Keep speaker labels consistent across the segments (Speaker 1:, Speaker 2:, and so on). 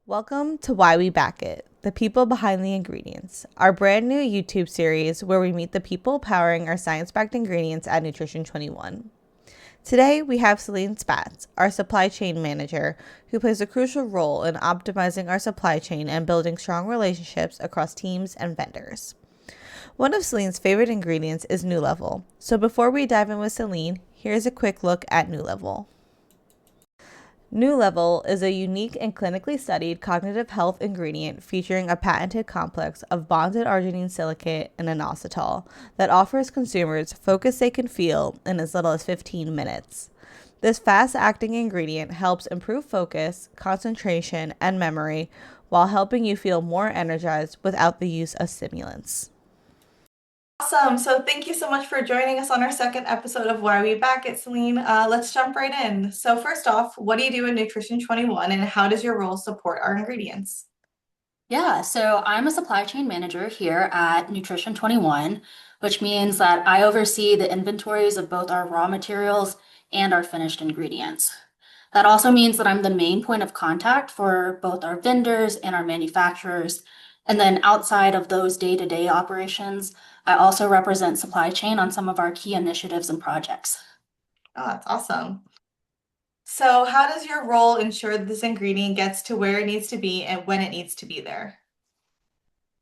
Speaker 1: Welcome to Why We Back It, the people behind the ingredients, our brand new YouTube series where we meet the people powering our science-backed ingredients at Nutrition 21. Today, we have Selene Spatz, our supply chain manager, who plays a crucial role in optimizing our supply chain and building strong relationships across teams and vendors. One of Selene's favorite ingredients is nooLVL, so before we dive in with Selene, here's a quick look at nooLVL. nooLVL is a unique and clinically studied cognitive health ingredient featuring a patented complex of bonded arginine silicate and inositol that offers consumers focus they can feel in as little as 15 minutes. This fast-acting ingredient helps improve focus, concentration, and memory while helping you feel more energized without the use of stimulants. Awesome. So thank you so much for joining us on our second episode of Why Are We Back It, Selene. Let's jump right in. So first off, what do you do in Nutrition 21 and how does your role support our ingredients?
Speaker 2: Yeah, so I'm a supply chain manager here at Nutrition 21, which means that I oversee the inventories of both our raw materials and our finished ingredients. That also means that I'm the main point of contact for both our vendors and our manufacturers. And then outside of those day-to-day operations, I also represent supply chain on some of our key initiatives and projects.
Speaker 1: Oh, that's awesome. So how does your role ensure that this ingredient gets to where it needs to be and when it needs to be there?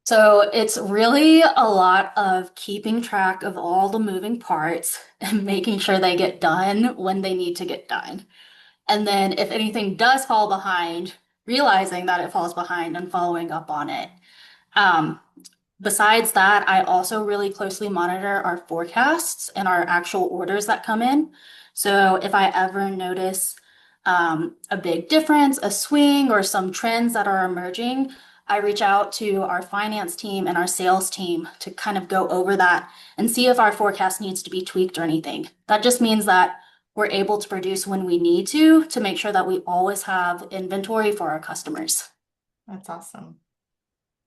Speaker 2: So it's really a lot of keeping track of all the moving parts and making sure they get done when they need to get done. And then if anything does fall behind, realizing that it falls behind and following up on it. Um, Besides that, I also really closely monitor our forecasts and our actual orders that come in. So if I ever notice a big difference, a swing, or some trends that are emerging, I reach out to our finance team and our sales team to kind of go over that and see if our forecast needs to be tweaked or anything. That just means that we're able to produce when we need to make sure that we always have inventory for our customers.
Speaker 1: That's awesome.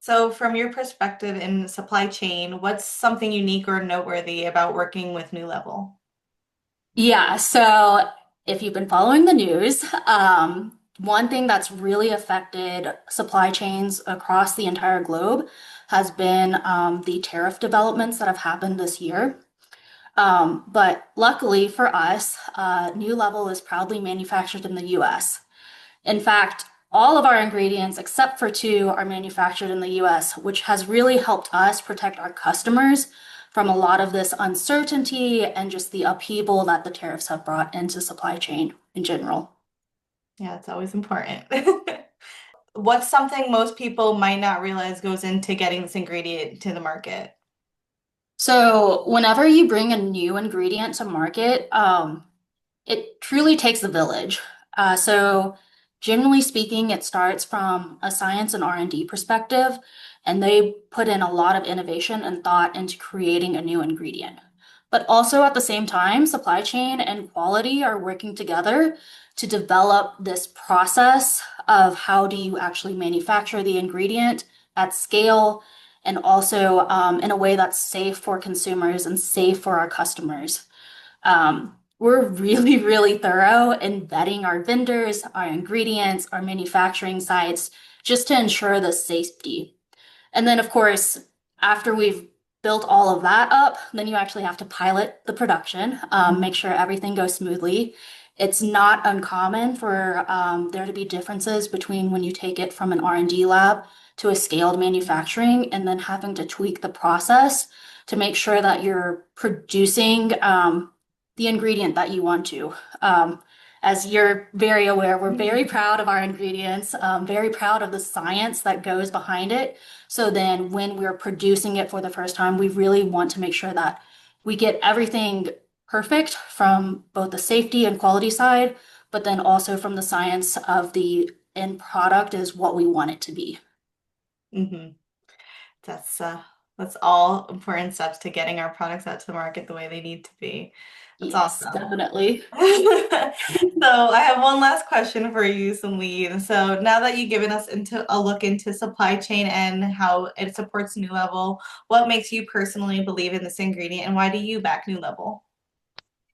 Speaker 1: So from your perspective in the supply chain, what's something unique or noteworthy about working with nooLVL?
Speaker 2: Yeah, so if you've been following the news, one thing that's really affected supply chains across the entire globe has been the tariff developments that have happened this year. But luckily for us, nooLVL is proudly manufactured in the US. In fact, all of our ingredients, except for two, are manufactured in the US, which has really helped us protect our customers from a lot of this uncertainty and just the upheaval that the tariffs have brought into supply chain in general.
Speaker 1: Yeah, it's always important. What's something most people might not realize goes into getting this ingredient to the market?
Speaker 2: So, whenever you bring a new ingredient to market, it truly takes a village. So generally speaking, it starts from a science and R&D perspective, and they put in a lot of innovation and thought into creating a new ingredient. But also at the same time, supply chain and quality are working together to develop this process of how do you actually manufacture the ingredient at scale and also in a way that's safe for consumers and safe for our customers. We're really, really thorough in vetting our vendors, our ingredients, our manufacturing sites, just to ensure the safety. And then, of course, after we've built all of that up, then you actually have to pilot the production, make sure everything goes smoothly. It's not uncommon for there to be differences between when you take it from an R&D lab to a scaled manufacturing and then having to tweak the process to make sure that you're producing the ingredient that you want to. As you're very aware, we're very proud of our ingredients, very proud of the science that goes behind it. So then when we're producing it for the first time, we really want to make sure that we get everything perfect from both the safety and quality side, but then also from the science of the end product is what we want it to be.
Speaker 1: Mm-hmm. That's uh, that's all important steps to getting our products out to the market the way they need to be. That's
Speaker 2: Yes,
Speaker 1: awesome.
Speaker 2: definitely.
Speaker 1: So I have one last question for you, Celine. So now that you've given us into a look into supply chain and how it supports nooLVL, what makes you personally believe in this ingredient and why do you back nooLVL?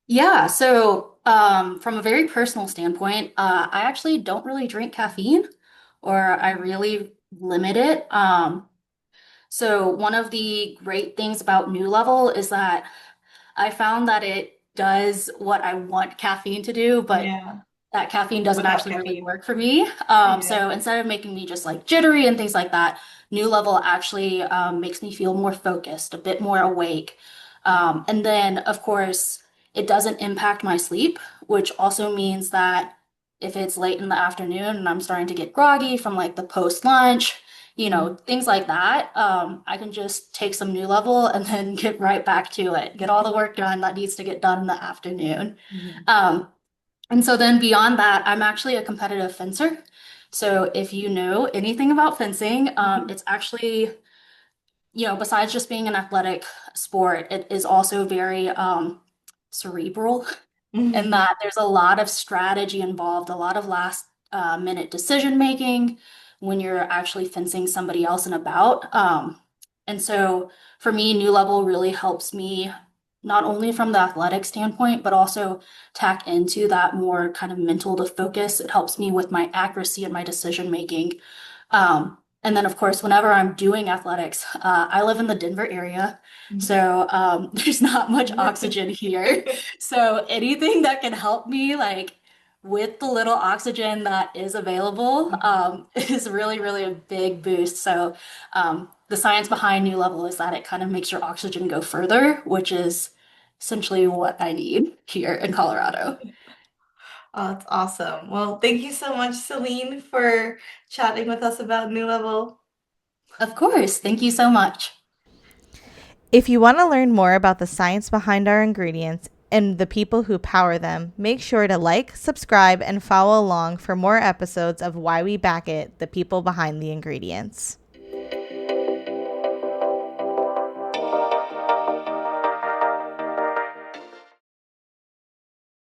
Speaker 2: Yeah, so from a very personal standpoint, I actually don't really drink caffeine or I really limit it. So one of the great things about nooLVL is that I found that it does what I want caffeine to do, but
Speaker 1: Yeah.
Speaker 2: that caffeine doesn't
Speaker 1: Without
Speaker 2: actually really
Speaker 1: caffeine.
Speaker 2: work for me.
Speaker 1: Yeah.
Speaker 2: So instead of making me just like jittery and things like that, nooLVL actually makes me feel more focused, a bit more awake. And then, of course, it doesn't impact my sleep, which also means that if it's late in the afternoon and I'm starting to get groggy from like the post lunch, things like that, I can just take some nooLVL and then get right back to it, get all the work done that needs to get done in the afternoon.
Speaker 1: Mhm.
Speaker 2: Um, and so then beyond that, I'm actually a competitive fencer. So if you know anything about fencing, it's actually, besides just being an athletic sport, it is also very cerebral in
Speaker 1: Mhm.
Speaker 2: that there's a lot of strategy involved, a lot of last minute decision making when you're actually fencing somebody else in a bout. And so for me, nooLVL really helps me not only from the athletic standpoint, but also tack into that more kind of mental to focus. It helps me with my accuracy and my decision making. And then, of course, whenever I'm doing athletics, I live in the Denver area, so there's not much oxygen here. So anything that can help me, like with the little oxygen that is available, is really, really a big boost. So the science behind nooLVL is that it kind of makes your oxygen go further, which is essentially what I need here in Colorado.
Speaker 1: Oh, that's awesome. Well, thank you so much, Celine, for chatting with us about New Level.
Speaker 2: Of course. Thank you so much.
Speaker 1: If you want to learn more about the science behind our ingredients and the people who power them, make sure to like, subscribe, and follow along for more episodes of Why We Back It, the people behind the ingredients.